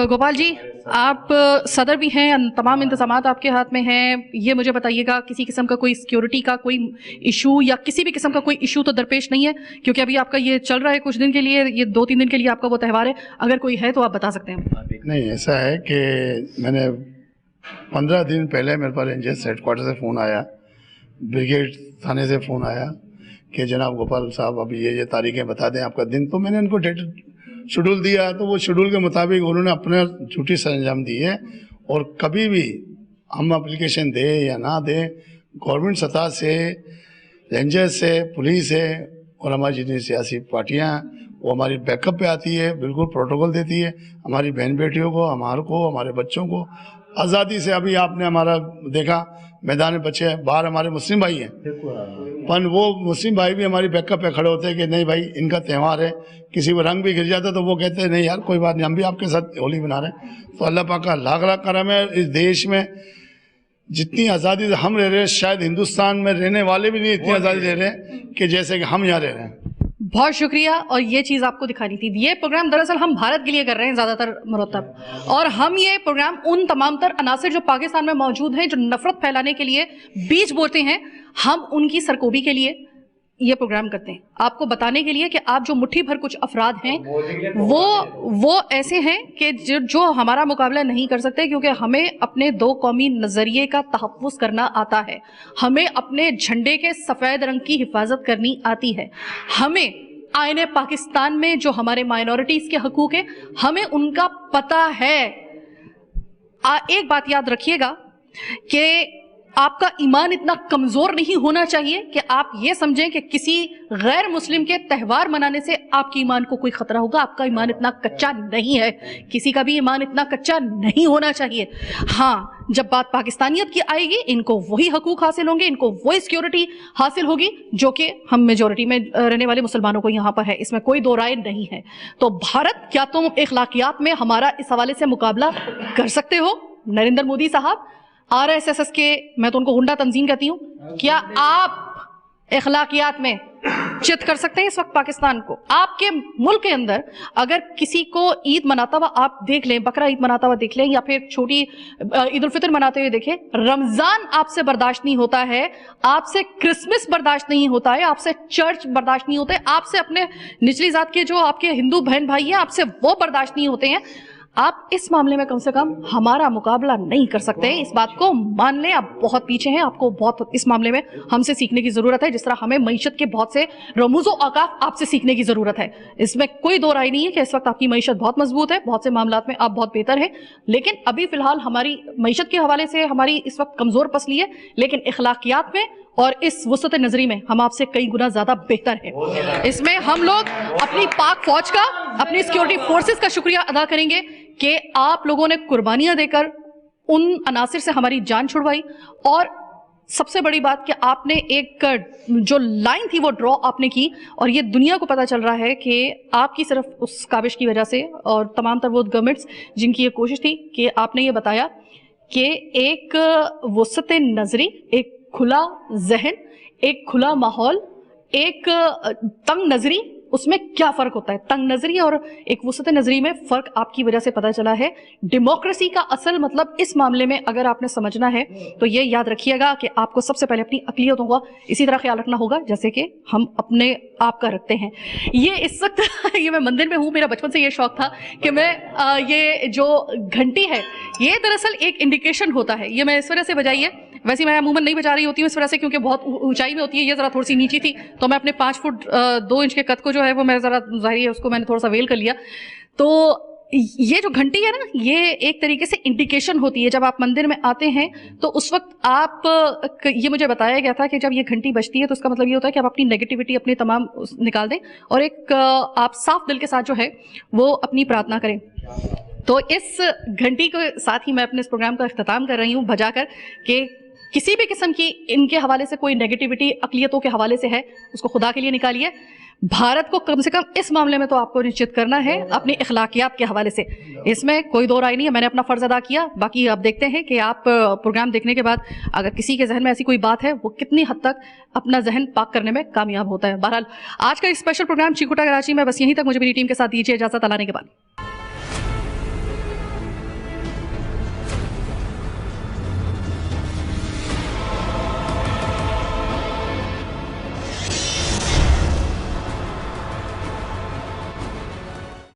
गोपाल जी, आप सदर भी हैं, तमाम इंतजामात आपके हाथ में हैं, ये मुझे बताइएगा किसी किस्म का कोई सिक्योरिटी का कोई इशू या किसी भी किस्म का कोई इशू तो दरपेश नहीं है? क्योंकि अभी आपका ये चल रहा है कुछ दिन के लिए, ये 2-3 दिन के लिए आपका वो त्यौहार है, अगर कोई है तो आप बता सकते हैं। नहीं, ऐसा है कि मैंने 15 दिन पहले मेरे पास रेंजर्स हेडक्वार्टर से फ़ोन आया, ब्रिगेड थाने से फ़ोन आया कि जनाब गोपाल साहब अभी ये तारीखें बता दें आपका दिन। तो मैंने उनको डेट शेड्यूल दिया, तो वो शेड्यूल के मुताबिक उन्होंने अपना ड्यूटी सरंजाम दी है। और कभी भी हम एप्लीकेशन दें या ना दें, गवर्नमेंट सतह से, रेंजर्स से, पुलिस है और हमारी जितनी सियासी पार्टियाँ हैं वो हमारी बैकअप पे आती है, बिल्कुल प्रोटोकॉल देती है हमारी बहन बेटियों को, हमारे बच्चों को आज़ादी से। अभी आपने हमारा देखा मैदान में बच्चे हैं, बाहर हमारे मुस्लिम भाई हैं, पर वो मुस्लिम भाई भी हमारी बैकअप पे खड़े होते हैं कि नहीं भाई इनका त्यौहार है। किसी को रंग भी गिर जाता तो वो कहते हैं नहीं यार कोई बात नहीं, हम भी आपके साथ होली मना रहे हैं। तो अल्लाह पाक का लाख लाख करम है। इस देश में जितनी आज़ादी से हम रह रहे हैं, शायद हिंदुस्तान में रहने वाले भी नहीं इतनी आज़ादी रह रहे हैं कि जैसे कि हम यहाँ रह रहे हैं। बहुत शुक्रिया। और ये चीज़ आपको दिखानी थी। ये प्रोग्राम दरअसल हम भारत के लिए कर रहे हैं ज़्यादातर मुरतब, और हम ये प्रोग्राम उन तमाम तर अनासर जो पाकिस्तान में मौजूद हैं, जो नफरत फैलाने के लिए बीज बोते हैं, हम उनकी सरकोबी के लिए ये प्रोग्राम करते हैं, आपको बताने के लिए कि आप जो मुट्ठी भर कुछ अफराद हैं वो ऐसे हैं कि जो हमारा मुकाबला नहीं कर सकते, क्योंकि हमें अपने 2 कौमी नज़रिए का तहफ़्फ़ुज़ करना आता है, हमें अपने झंडे के सफ़ेद रंग की हिफाजत करनी आती है, हमें आईने पाकिस्तान में जो हमारे माइनॉरिटीज़ के हकूक़ हैं हमें उनका पता है। एक बात याद रखिएगा कि आपका ईमान इतना कमज़ोर नहीं होना चाहिए कि आप ये समझें कि किसी गैर मुस्लिम के त्यौहार मनाने से आपके ईमान को कोई ख़तरा होगा। आपका ईमान इतना कच्चा नहीं है, किसी का भी ईमान इतना कच्चा नहीं होना चाहिए। हाँ, जब बात पाकिस्तानियत की आएगी, इनको वही हकूक़ हासिल होंगे, इनको वही सिक्योरिटी हासिल होगी जो कि हम मेजॉरिटी में रहने वाले मुसलमानों को यहाँ पर है, इसमें कोई दो राय नहीं है। तो भारत, क्या तुम अखलाकियात में हमारा इस हवाले से मुकाबला कर सकते हो? नरेंद्र मोदी साहब, RSS के, मैं तो उनको गुंडा तंजीम कहती हूँ, क्या आप अखलाकियात में चित कर सकते हैं इस वक्त पाकिस्तान को? आपके मुल्क के अंदर अगर किसी को ईद मनाता हुआ आप देख लें, बकरा ईद मनाता हुआ देख लें, या फिर छोटी ईद उल फितर मनाते हुए देखें, रमजान आपसे बर्दाश्त नहीं होता है, आपसे क्रिसमस बर्दाश्त नहीं होता है, आपसे चर्च बर्दाश्त नहीं होते, आपसे अपने निचली जात के जो आपके हिंदू बहन भाई हैं आपसे वो बर्दाश्त नहीं होते हैं, आप इस मामले में कम से कम हमारा मुकाबला नहीं कर सकते। इस बात को मान लें, आप बहुत पीछे हैं, आपको बहुत इस मामले में हमसे सीखने की जरूरत है, जिस तरह हमें मईशत के बहुत से रमूज़ो औकाफ आपसे सीखने की जरूरत है। इसमें कोई दो राय नहीं है कि इस वक्त आपकी मईशत बहुत मजबूत है, बहुत से मामलात में आप बहुत बेहतर है, लेकिन अभी फिलहाल हमारी मईशत के हवाले से हमारी इस वक्त कमजोर पसली है, लेकिन इखलाकियात में और इस वसत नजरी में हम आपसे कई गुना ज्यादा बेहतर हैं। इसमें हम लोग अपनी पाक फौज का, अपनी सिक्योरिटी फोर्सेस का शुक्रिया अदा करेंगे कि आप लोगों ने कुर्बानियां देकर उन अनासिर से हमारी जान छुड़वाई, और सबसे बड़ी बात कि आपने एक जो लाइन थी वो ड्रॉ आपने की, और ये दुनिया को पता चल रहा है कि आपकी सिर्फ उस काबिश की वजह से और तमाम तर वो गवर्नमेंट्स जिनकी ये कोशिश थी कि आपने ये बताया कि एक वसत नजरी, एक खुला जहन, एक खुला माहौल, एक तंग नजरी, उसमें क्या फर्क होता है। तंग नजरी और एक वसत नजरी में फर्क आपकी वजह से पता चला है। डेमोक्रेसी का असल मतलब इस मामले में अगर आपने समझना है तो ये याद रखिएगा कि आपको सबसे पहले अपनी अक़लियतों का इसी तरह ख्याल रखना होगा जैसे कि हम अपने आप का रखते हैं। ये इस वक्त ये मैं मंदिर में हूँ, मेरा बचपन से ये शौक था कि मैं ये जो घंटी है ये दरअसल एक इंडिकेशन होता है। ये मैं इस वजह से बजाई है, वैसे मैं अमूमन नहीं बजा रही होती हूँ इस वजह से क्योंकि बहुत ऊंचाई में होती है, ये जरा थोड़ी सी नीची थी तो मैं अपने 5 फुट 2 इंच के कद को जो है वो मैं जरा जाहिर है उसको मैंने थोड़ा सा वेल कर लिया। तो ये जो घंटी है ना, ये एक तरीके से इंडिकेशन होती है। जब आप मंदिर में आते हैं तो उस वक्त आप, ये मुझे बताया गया था कि जब ये घंटी बजती है तो उसका मतलब ये होता है कि आप अपनी नेगेटिविटी अपनी तमाम निकाल दें और एक आप साफ दिल के साथ जो है वो अपनी प्रार्थना करें। तो इस घंटी के साथ ही मैं अपने इस प्रोग्राम का इख्तिताम कर रही हूँ बजाकर कि किसी भी किस्म की इनके हवाले से कोई नेगेटिविटी अक़लियतों के हवाले से है उसको खुदा के लिए निकालिए। भारत को कम से कम इस मामले में तो आपको निश्चित करना है अपनी इखलाकियात के हवाले से, इसमें कोई दो राय नहीं है। मैंने अपना फर्ज अदा किया, बाकी आप देखते हैं कि आप प्रोग्राम देखने के बाद अगर किसी के जहन में ऐसी कोई बात है वो कितनी हद तक अपना जहन पाक करने में कामयाब होता है। बहरहाल आज का स्पेशल प्रोग्राम चीकुटा कराची में बस यहीं तक, मुझे मेरी टीम के साथ दीजिए इजाजत। अल्लाह ने के बाद।